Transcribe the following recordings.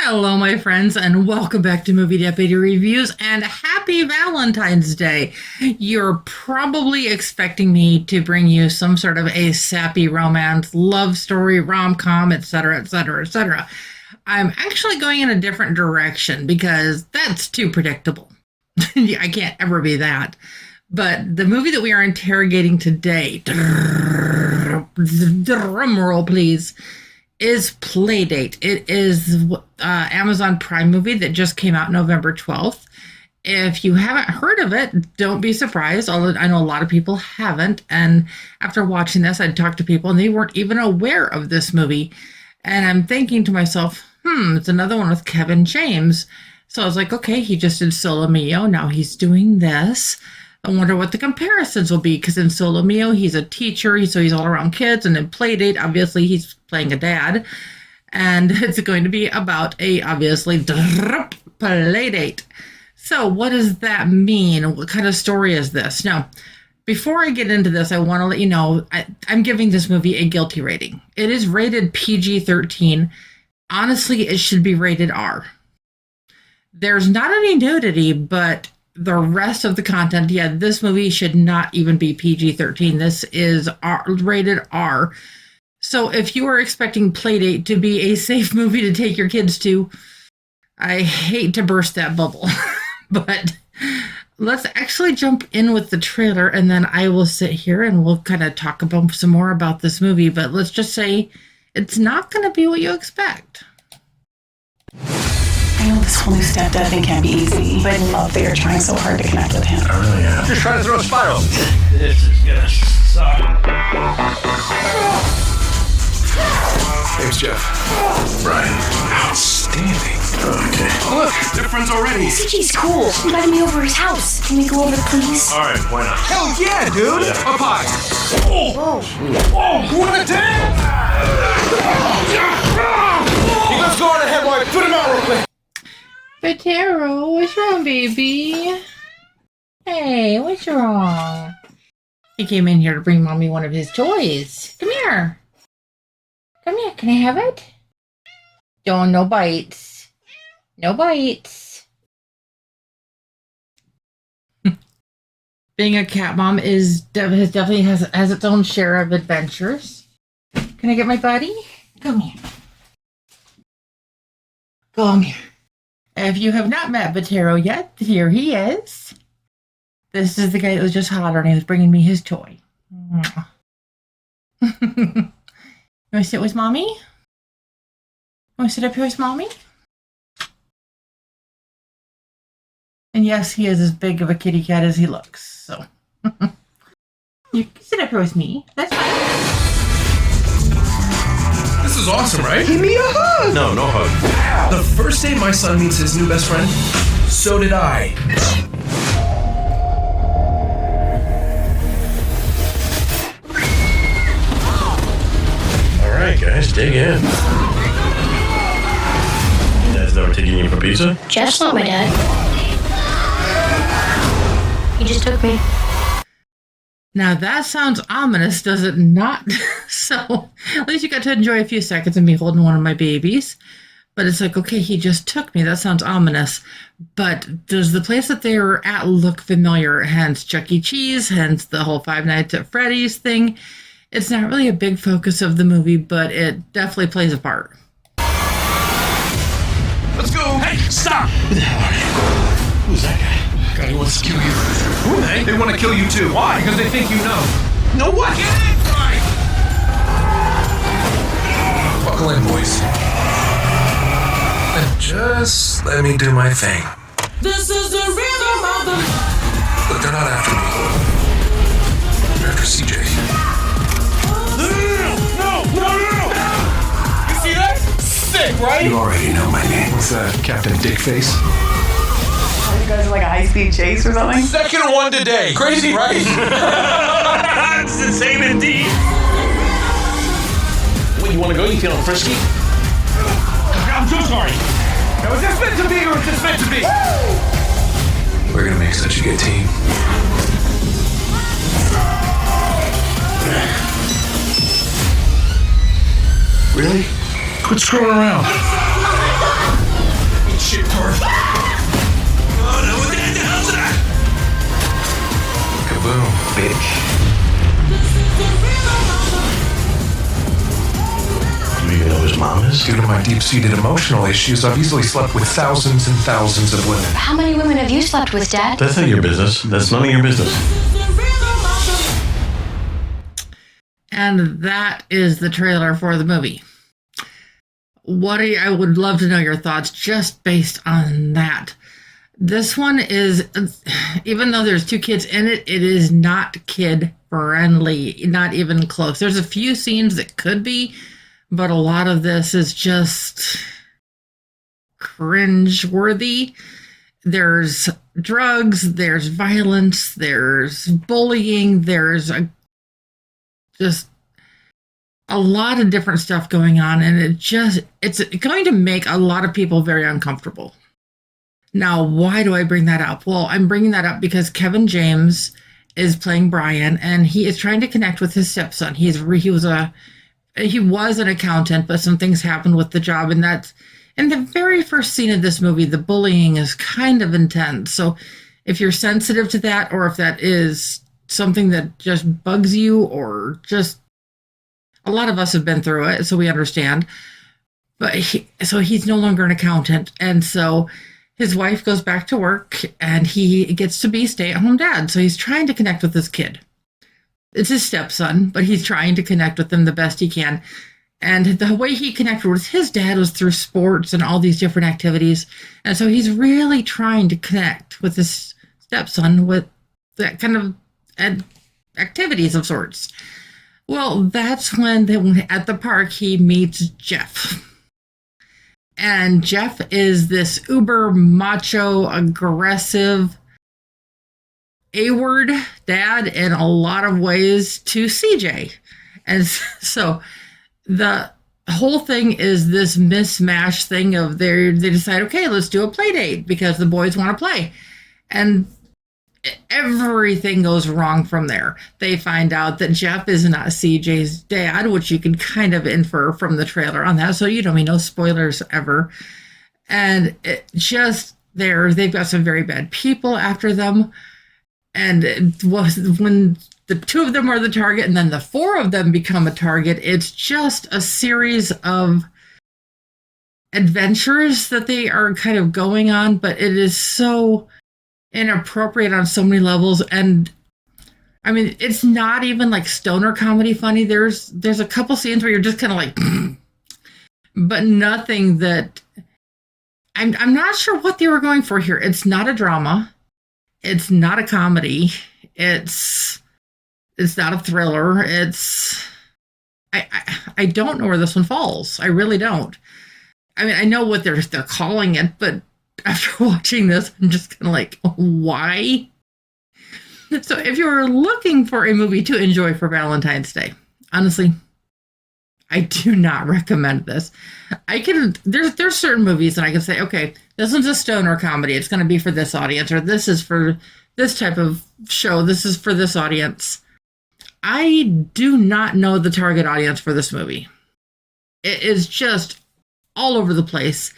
Hello, my friends, and welcome back to Movie Deputy Reviews, and happy Valentine's Day. You're probably expecting me to bring you some sort of a sappy romance, love story, rom-com, etc., etc., etc. I'm actually going in a different direction because that's too predictable. I can't ever be that. But the movie that we are interrogating today, drum roll please, is Playdate. It is Amazon Prime movie that just came out November 12th. If you haven't heard of it, don't be surprised. Although I know a lot of people haven't. And after watching this, I'd talked to people and they weren't even aware of this movie. And I'm thinking to myself, it's another one with Kevin James. So I was like, okay, he just did Solo Mio. Now he's doing this. I wonder what the comparisons will be, because in Solo Mio, he's a teacher, so he's all around kids, and in Playdate, obviously, he's playing a dad, and it's going to be about obviously, Playdate. So what does that mean? What kind of story is this? Now, before I get into this, I want to let you know, I'm giving this movie a guilty rating. It is rated PG-13. Honestly, it should be rated R. There's not any nudity, but the rest of the content, this movie should not even be PG-13. This is rated R. So if you are expecting Playdate to be a safe movie to take your kids to, I hate to burst that bubble. But let's actually jump in with the trailer, and then I will sit here and we'll kind of talk about some more about this movie. But let's just say it's not going to be what you expect. I know this whole new stepdad thing can't be easy, but I love that you're trying so hard to connect with him. I really am. Just trying to throw a spiral. This is gonna suck. Name's Jeff. Brian. Outstanding. Okay. Look, they're friends already. CJ's cool. He invited me over his house. Can we go over, please? All right, why not? Hell yeah, dude! Yeah. Up high. Whoa. Oh, you want a dance? Let's go on ahead while I put him out real quick. Potero, what's wrong, baby? Hey, what's wrong? He came in here to bring Mommy one of his toys. Come here. Come here, can I have it? Don't, no bites. No bites. Being a cat mom definitely has its own share of adventures. Can I get my buddy? Come here. Come here. If you have not met Potero yet, here he is. This is the guy that was just hollering. He was bringing me his toy. You want to sit with Mommy? You want to sit up here with Mommy? And yes, he is as big of a kitty cat as he looks. So you can sit up here with me. That's fine. This is awesome, right? Give me a hug! No hug. The first day my son meets his new best friend, so did I. All right, guys, dig in. You guys never taking you for pizza? Jeff's not my dad. He just took me. Now that sounds ominous, does it not? So at least you got to enjoy a few seconds of me holding one of my babies. But it's like, okay, he just took me. That sounds ominous. But does the place that they were at look familiar? Hence Chuck E. Cheese, hence the whole Five Nights at Freddy's thing. It's not really a big focus of the movie, but it definitely plays a part. Let's go. Hey, stop! Who the hell are you? Who's that guy? God, he wants to kill you. Who are they? They want to kill you too. Why? Because they think you know. No what? Get in! Right. Buckle in, boys. And just let me do my thing. This is the rhythm of the... Look, they're not after me. They're after CJ. No! You see that? Sick, right? You already know my name. What's that, Captain Dickface? You guys are like a high-speed chase or something? Second one today. Crazy, right? That's insane indeed. Wait, you want to go? You feeling frisky? I'm so sorry. Now, is this meant to be or is this meant to be? We're gonna make such a good team. Really? Quit screwing around. is due to my deep-seated emotional issues. I've easily slept with thousands and thousands of women. How many women have you slept with, Dad? That's not your business. That's none of your business. And that is the trailer for the movie. I would love to know your thoughts just based on that. This one is, even though there's 2 kids in it, it is not kid friendly, not even close. There's a few scenes that could be, but a lot of this is just cringe-worthy. There's drugs, there's violence, there's bullying, there's just a lot of different stuff going on, and it's going to make a lot of people very uncomfortable. Now, why do I bring that up? Well, I'm bringing that up because Kevin James is playing Brian, and he is trying to connect with his stepson. He was an accountant, but some things happened with the job, and that's in the very first scene of this movie. The bullying is kind of intense. So if you're sensitive to that, or if that is something that just bugs you, or just a lot of us have been through it, so we understand. But he's no longer an accountant, and so his wife goes back to work, and he gets to be stay-at-home dad. So he's trying to connect with this kid. It's his stepson, but he's trying to connect with them the best he can. And the way he connected with his dad was through sports and all these different activities. And so he's really trying to connect with his stepson with that kind of activities of sorts. Well, that's when at the park he meets Jeff. And Jeff is this uber macho, aggressive, A-word dad in a lot of ways to CJ. And so the whole thing is this mismatch thing of they decide, okay, let's do a play date because the boys want to play. And everything goes wrong from there. They find out that Jeff is not CJ's dad, which you can kind of infer from the trailer on that. So no spoilers ever. And it just they've got some very bad people after them. And when the 2 of them are the target and then the 4 of them become a target, it's just a series of adventures that they are kind of going on, but it is so inappropriate on so many levels. And I mean, it's not even like stoner comedy funny. There's a couple scenes where you're just kind of like but nothing that I'm not sure what they were going for here. It's not a drama, it's not a comedy, it's not a thriller. I don't know where this one falls. I really don't. I mean, I know what they're calling it, but after watching this, I'm just kind of like, why? So if you're looking for a movie to enjoy for Valentine's Day, honestly, I do not recommend this. There's certain movies that I can say, okay, this one's a stoner comedy. It's going to be for this audience, or this is for this type of show. This is for this audience. I do not know the target audience for this movie. It is just all over the place.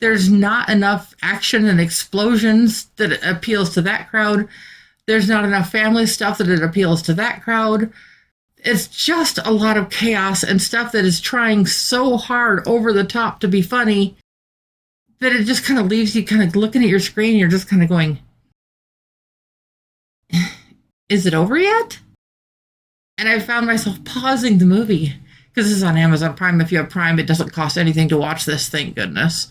There's not enough action and explosions that it appeals to that crowd. There's not enough family stuff that it appeals to that crowd. It's just a lot of chaos and stuff that is trying so hard over the top to be funny that it just kind of leaves you kind of looking at your screen. You're just kind of going, is it over yet? And I found myself pausing the movie because this is on Amazon Prime. If you have Prime, it doesn't cost anything to watch this, thank goodness.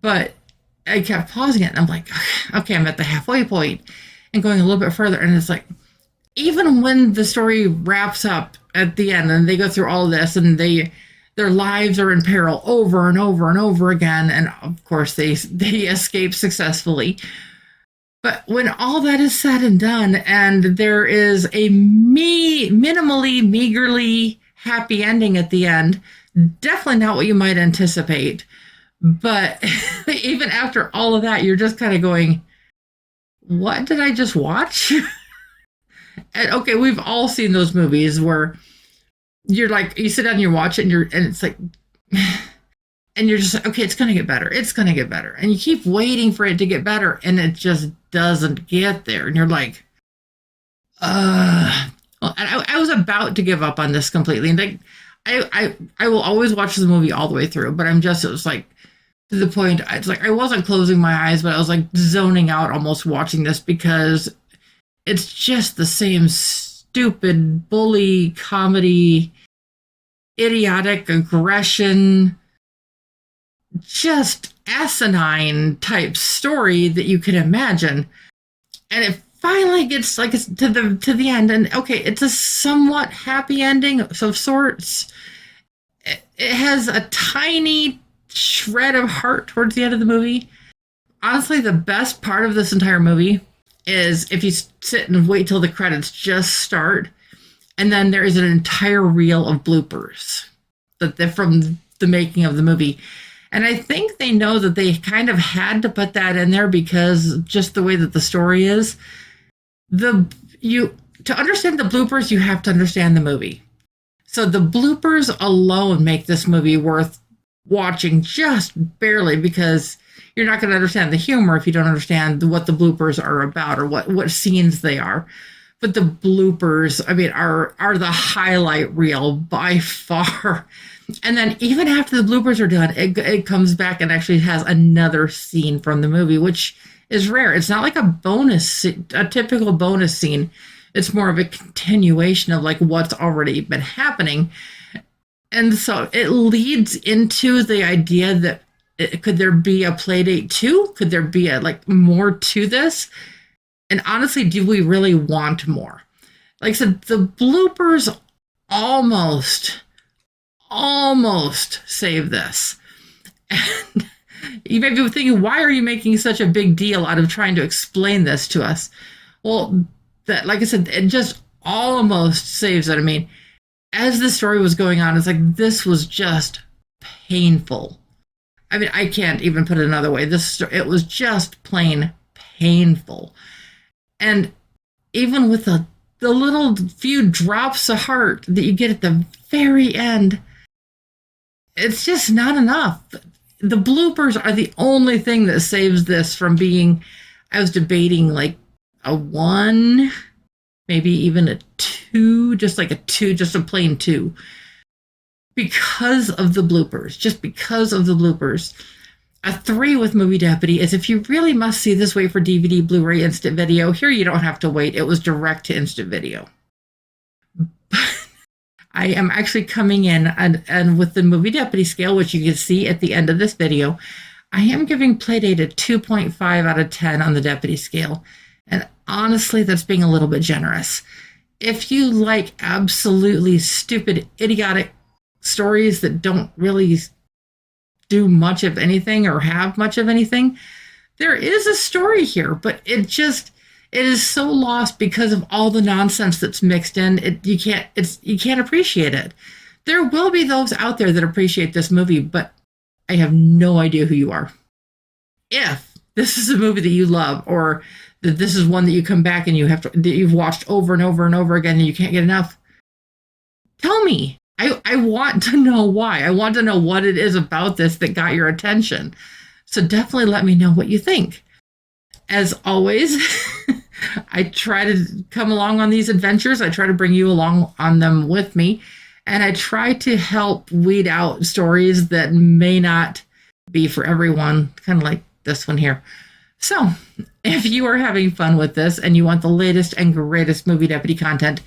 But I kept pausing it and I'm like, okay, I'm at the halfway point and going a little bit further. And it's like, even when the story wraps up at the end and they go through all this and their lives are in peril over and over and over again, and of course they escape successfully. But when all that is said and done and there is a minimally, meagerly happy ending at the end, definitely not what you might anticipate. But even after all of that, you're just kind of going, what did I just watch? And okay, we've all seen those movies where you're like, you sit down and you watch it and it's like, and you're just like, okay, it's going to get better. It's going to get better. And you keep waiting for it to get better and it just doesn't get there. And you're like, Well, I was about to give up on this completely. And I will always watch the movie all the way through, but it was like to the point, it's like I wasn't closing my eyes, but I was like zoning out almost watching this because it's just the same stupid bully comedy, idiotic aggression, just asinine type story that you can imagine. And it finally gets like it's to the end, and okay, it's a somewhat happy ending of sorts. It has a tiny shred of heart towards the end of the movie. Honestly, the best part of this entire movie is if you sit and wait till the credits just start, and then there is an entire reel of bloopers that they're from the making of the movie. And I think they know that they kind of had to put that in there because just the way that the story is. To understand the bloopers, you have to understand the movie. So the bloopers alone make this movie worth watching just barely, because you're not going to understand the humor if you don't understand what the bloopers are about or what scenes they are. But the bloopers, I mean, are the highlight reel by far. And then even after the bloopers are done, it comes back and actually has another scene from the movie, which is rare. It's not like a typical bonus scene. It's more of a continuation of like what's already been happening. And so it leads into the idea that could there be a Playdate 2? Could there be more to this? And honestly, do we really want more? Like I said, the bloopers almost save this. And you may be thinking, why are you making such a big deal out of trying to explain this to us? Well, that, like I said, it just almost saves it. I mean, as the story was going on, it's like, this was just painful. I mean, I can't even put it another way. It was just plain painful. And even with the little few drops of heart that you get at the very end, it's just not enough. The bloopers are the only thing that saves this from being, I was debating like a 1, maybe even a 2, just like a 2, just a plain 2. Because of the bloopers, just because of the bloopers. A 3 with Movie Deputy is if you really must see this, wait for DVD, Blu-ray, instant video. Here you don't have to wait. It was direct to instant video. I am actually coming in and with the Movie Deputy scale, which you can see at the end of this video, I am giving Playdate a 2.5 out of 10 on the Deputy scale. And honestly, that's being a little bit generous. If you like absolutely stupid, idiotic stories that don't really do much of anything or have much of anything, there is a story here, but it is so lost because of all the nonsense that's mixed in. You can't appreciate it. There will be those out there that appreciate this movie, but I have no idea who you are. If this is a movie that you love, or that this is one that you come back and that you've watched over and over and over again and you can't get enough, tell me. I want to know why. I want to know what it is about this that got your attention. So definitely let me know what you think. As always, I try to come along on these adventures. I try to bring you along on them with me. And I try to help weed out stories that may not be for everyone, kind of like this one here. So if you are having fun with this and you want the latest and greatest Movie Deputy content,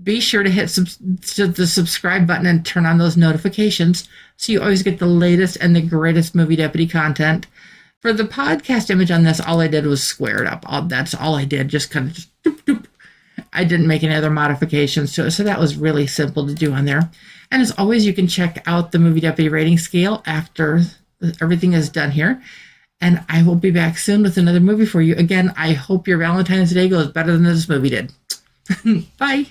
be sure to hit the subscribe button and turn on those notifications so you always get the latest and the greatest Movie Deputy content. For the podcast image on this, all I did was square it up. That's all I did, just kind of doop, doop. I didn't make any other modifications to it, so that was really simple to do on there. And as always, you can check out the Movie Deputy rating scale after everything is done here. And I will be back soon with another movie for you. Again, I hope your Valentine's Day goes better than this movie did. Bye.